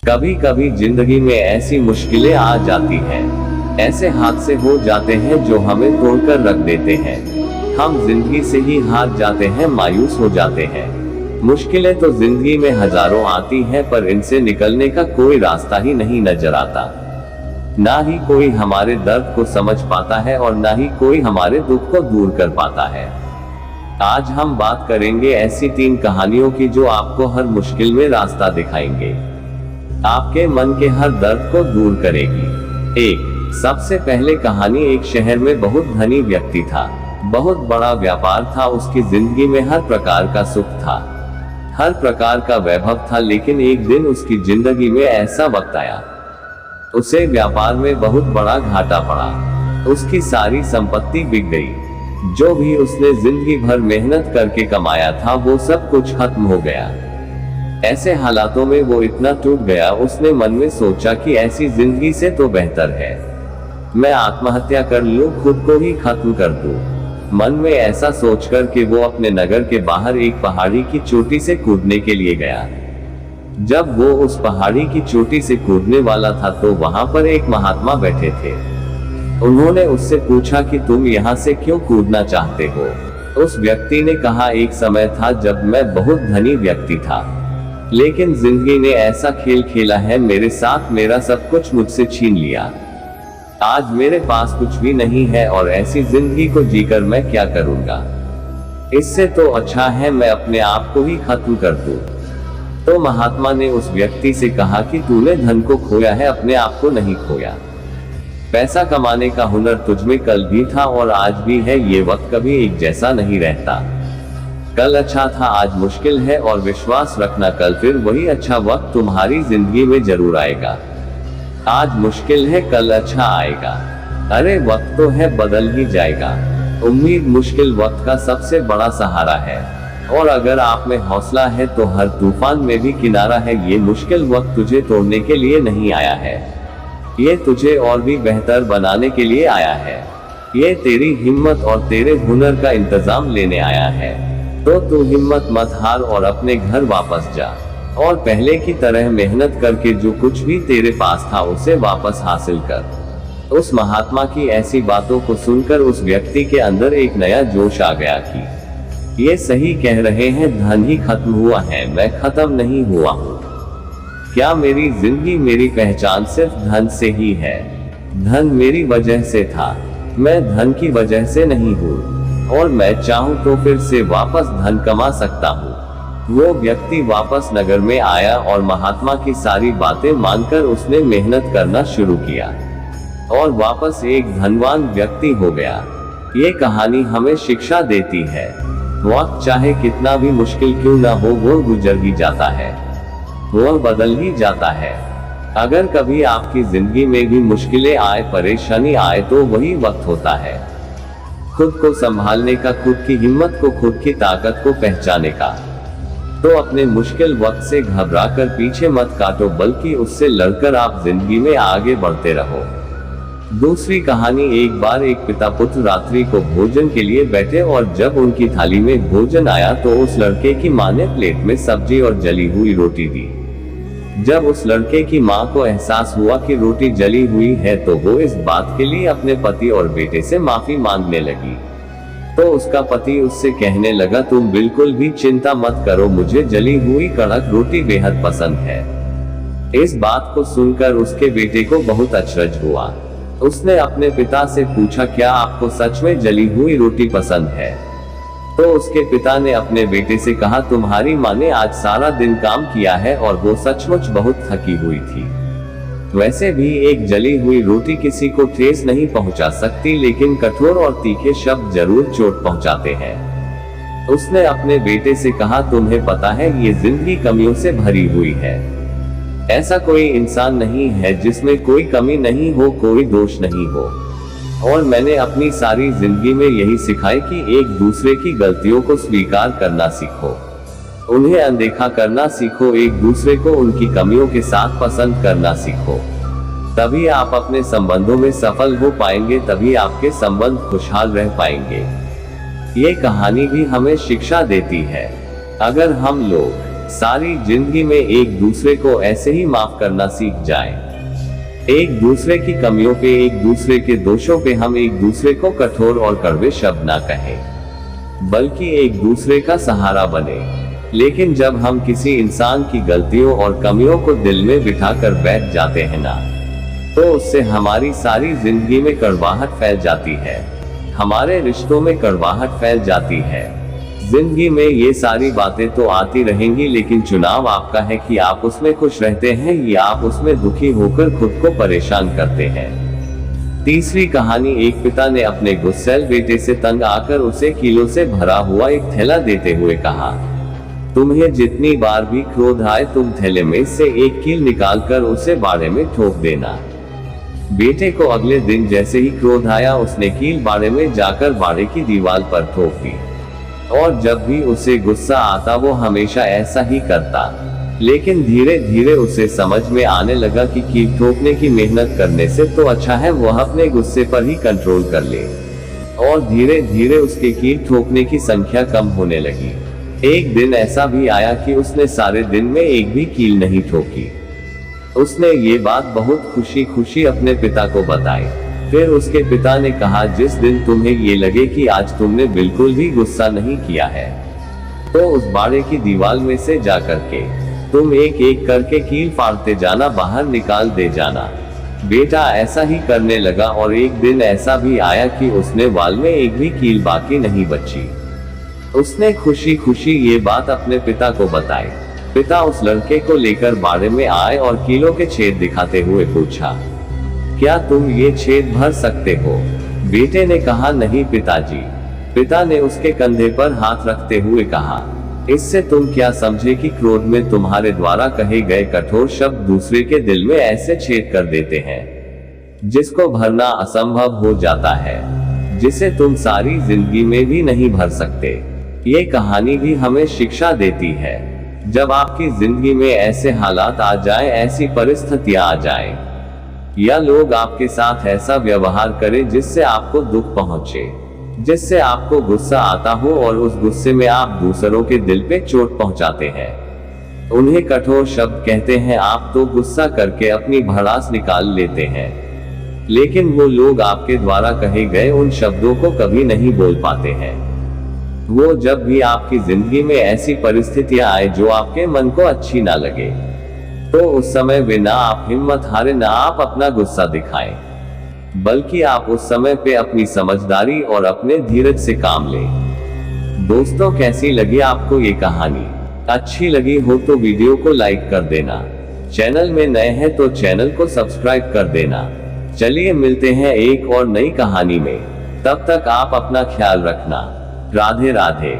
कभी कभी जिंदगी में ऐसी मुश्किलें आ जाती हैं, ऐसे हादसे हो जाते हैं जो हमें तोड़कर रख देते हैं। हम जिंदगी से ही हार जाते हैं, मायूस हो जाते हैं। मुश्किलें तो जिंदगी में हजारों आती हैं, पर इनसे निकलने का कोई रास्ता ही नहीं नजर आता। ना ही कोई हमारे दर्द को समझ पाता है और ना ही कोई हमारे दुख को दूर कर पाता है। आज हम बात करेंगे ऐसी 3 कहानियों की जो आपको हर मुश्किल में रास्ता दिखाएंगे, आपके मन के हर दर्द को दूर करेगी। 1। सबसे पहले कहानी। एक शहर में बहुत धनी व्यक्ति था। बहुत बड़ा व्यापार था, उसकी जिंदगी में हर प्रकार का सुख था, हर प्रकार का वैभव था। लेकिन एक दिन उसकी जिंदगी में ऐसा वक्त आया, उसे व्यापार में बहुत बड़ा घाटा पड़ा। उसकी सारी संपत्ति बिक गई। जो भी उसने जिंदगी भर मेहनत करके कमाया था वो सब कुछ खत्म हो गया। ऐसे हालातों में वो इतना टूट गया, उसने मन में सोचा कि ऐसी जिंदगी से तो बेहतर है मैं आत्महत्या कर लूं, खुद को ही खत्म कर दूं। मन में ऐसा सोचकर कि वो अपने नगर के बाहर एक पहाड़ी की चोटी से कूदने के लिए गया। जब वो उस पहाड़ी की चोटी से कूदने वाला था तो वहां पर एक महात्मा बैठे थे। उन्होंने उससे पूछा कि तुम यहाँ से क्यों कूदना चाहते हो? उस व्यक्ति ने कहा, एक समय था जब मैं बहुत धनी व्यक्ति था, लेकिन जिंदगी ने ऐसा खेल खेला है मेरे साथ, मेरा सब कुछ मुझसे छीन लिया। आज मेरे पास कुछ भी नहीं है और ऐसी जिंदगी को जीकर मैं क्या करूंगा? इससे तो अच्छा है मैं अपने आप को ही खत्म कर दूं। तो महात्मा ने उस व्यक्ति से कहा कि तूने धन को खोया है, अपने आप को नहीं खोया। पैसा कमाने का हुनर तुझमें कल भी था और आज भी है, ये वक्त कभी एक जैसा नहीं रहता। कल अच्छा था, आज मुश्किल है, और विश्वास रखना कल फिर वही अच्छा वक्त तुम्हारी जिंदगी में जरूर आएगा। आज मुश्किल है, कल अच्छा आएगा। अरे वक्त तो है, बदल ही जाएगा। उम्मीद मुश्किल वक्त का सबसे बड़ा सहारा है, और अगर आप में हौसला है तो हर तूफान में भी किनारा है। ये मुश्किल वक्त तुझे तोड़ने के लिए नहीं आया है, ये तुझे और भी बेहतर बनाने के लिए आया है। ये तेरी हिम्मत और तेरे हुनर का इंतजाम लेने आया है। तो तू हिम्मत मत हार और अपने घर वापस जा, और पहले की तरह मेहनत करके जो कुछ भी तेरे पास था उसे वापस हासिल कर। उस महात्मा की ऐसी बातों को सुनकर उस व्यक्ति के अंदर एक नया जोश आ गया कि ये सही कह रहे हैं, धन ही खत्म हुआ है, मैं खत्म नहीं हुआ हूँ। क्या मेरी जिंदगी, मेरी पहचान सिर्फ धन से ही है? धन मेरी वजह से था, मैं धन की वजह से नहीं हूँ, और मैं चाहूं तो फिर से वापस धन कमा सकता हूँ। वो व्यक्ति वापस नगर में आया और महात्मा की सारी बातें मानकर उसने मेहनत करना शुरू किया और वापस एक धनवान व्यक्ति हो गया। ये कहानी हमें शिक्षा देती है, वक्त चाहे कितना भी मुश्किल क्यों ना हो, वो गुजर ही जाता है, वो बदल ही जाता है। अगर कभी आपकी जिंदगी में भी मुश्किलें आए, परेशानी आए, तो वही वक्त होता है खुद को संभालने का, खुद की हिम्मत को, खुद की ताकत को पहचाने का। तो अपने मुश्किल वक्त से घबराकर पीछे मत काटो, बल्कि उससे लड़कर आप जिंदगी में आगे बढ़ते रहो। दूसरी कहानी। एक बार एक पिता पुत्र रात्रि को भोजन के लिए बैठे, और जब उनकी थाली में भोजन आया तो उस लड़के की मां ने प्लेट में सब्जी और जली हुई रोटी दी। जब उस लड़के की मां को एहसास हुआ कि रोटी जली हुई है तो वो इस बात के लिए अपने पति और बेटे से माफी मांगने लगी। तो उसका पति उससे कहने लगा, तुम बिल्कुल भी चिंता मत करो, मुझे जली हुई कड़क रोटी बेहद पसंद है। इस बात को सुनकर उसके बेटे को बहुत अचरज हुआ। उसने अपने पिता से पूछा, क्या आपको सच में जली हुई रोटी पसंद है? तो उसके पिता ने अपने बेटे से कहा, तुम्हारी माँ ने आज सारा दिन काम किया है और वो सचमुच बहुत थकी हुई थी। वैसे भी एक जली हुई रोटी किसी को ठेस नहीं पहुंचा सकती, लेकिन कठोर और तीखे शब्द जरूर चोट पहुंचाते हैं। उसने अपने बेटे से कहा, तुम्हें पता है ये जिंदगी कमियों से भरी हुई है। ऐसा कोई इंसान नहीं है जिसमें कोई कमी नहीं हो, कोई दोष नहीं हो। और मैंने अपनी सारी जिंदगी में यही सिखाई कि एक दूसरे की गलतियों को स्वीकार करना सीखो, उन्हें अनदेखा करना सीखो, एक दूसरे को उनकी कमियों के साथ पसंद करना सीखो। तभी आप अपने संबंधों में सफल हो पाएंगे, तभी आपके संबंध खुशहाल रह पाएंगे। ये कहानी भी हमें शिक्षा देती है, अगर हम लोग सारी जिंदगी में एक दूसरे को ऐसे ही माफ करना सीख जाए। एक दूसरे की कमियों पे, एक दूसरे के दोषों पे हम एक दूसरे को कठोर और कड़वे शब्द ना कहें, बल्कि एक दूसरे का सहारा बने। लेकिन जब हम किसी इंसान की गलतियों और कमियों को दिल में बिठा कर बैठ जाते हैं ना, तो उससे हमारी सारी जिंदगी में कड़वाहट फैल जाती है, हमारे रिश्तों में कड़वाहट फैल जाती है। जिंदगी में ये सारी बातें तो आती रहेंगी, लेकिन चुनाव आपका है कि आप उसमें खुश रहते हैं या आप उसमें दुखी होकर खुद को परेशान करते हैं। तीसरी कहानी, एक पिता ने अपने गुस्सैल बेटे से तंग आकर उसे कीलों से भरा हुआ एक थैला देते हुए कहा, तुम्हें जितनी बार भी क्रोध आए तुम थैले में से एक कील निकालकर उसे बाड़े में ठोक देना। बेटे को अगले दिन जैसे ही क्रोध आया, उसने कील बाड़े में जाकर बाड़े की दीवार पर ठोक दी। और जब भी उसे गुस्सा आता वो हमेशा ऐसा ही करता। लेकिन धीरे धीरे उसे समझ में आने लगा कि कील ठोकने की मेहनत करने से तो अच्छा है वह अपने गुस्से पर ही कंट्रोल कर ले। और धीरे धीरे उसके कील ठोकने की संख्या कम होने लगी। एक दिन ऐसा भी आया कि उसने सारे दिन में एक भी कील नहीं ठोकी। उसने ये बात बहुत खुशी खुशी अपने पिता को बताई। फिर उसके पिता ने कहा, जिस दिन तुम्हें ये लगे कि आज तुमने बिल्कुल भी गुस्सा नहीं किया है, तो उस बाड़े की दीवार में से जा करके तुम एक एक करके कील फाड़ते जाना, बाहर निकाल दे जाना। बेटा ऐसा ही करने लगा और एक दिन ऐसा भी आया कि उसने वाल में एक भी कील बाकी नहीं बची। उसने खुशी खुशी ये बात अपने पिता को बताई। पिता उस लड़के को लेकर बाड़े में आए और कीलों के छेद दिखाते हुए पूछा, क्या तुम ये छेद भर सकते हो? बेटे ने कहा, नहीं पिताजी। पिता ने उसके कंधे पर हाथ रखते हुए कहा, इससे तुम क्या समझे कि क्रोध में तुम्हारे द्वारा कहे गए कठोर शब्द दूसरे के दिल में ऐसे छेद कर देते हैं जिसको भरना असंभव हो जाता है, जिसे तुम सारी जिंदगी में भी नहीं भर सकते। ये कहानी भी हमें शिक्षा देती है, जब आपकी जिंदगी में ऐसे हालात आ जाए, ऐसी परिस्थितियां आ जाए, या लोग आपके साथ ऐसा व्यवहार करें जिससे आपको दुख पहुंचे, जिससे आपको गुस्सा आता हो और उस गुस्से में आप दूसरों के दिल पे चोट पहुंचाते हैं, उन्हें कठोर शब्द कहते हैं। आप तो गुस्सा करके अपनी भड़ास निकाल लेते हैं, लेकिन वो लोग आपके द्वारा कहे गए उन शब्दों को कभी नहीं बोल पाते हैं। वो जब भी आपकी जिंदगी में ऐसी परिस्थितियां आए जो आपके मन को अच्छी ना लगे, तो उस समय वे ना आप हिम्मत हारे, ना आप अपना गुस्सा दिखाएं, बल्कि आप उस समय पे अपनी समझदारी और अपने धीरज से काम लें। दोस्तों, कैसी लगी आपको ये कहानी? अच्छी लगी हो तो वीडियो को लाइक कर देना, चैनल में नए हैं तो चैनल को सब्सक्राइब कर देना। चलिए मिलते हैं एक और नई कहानी में, तब तक आप अपना ख्याल रखना। राधे राधे।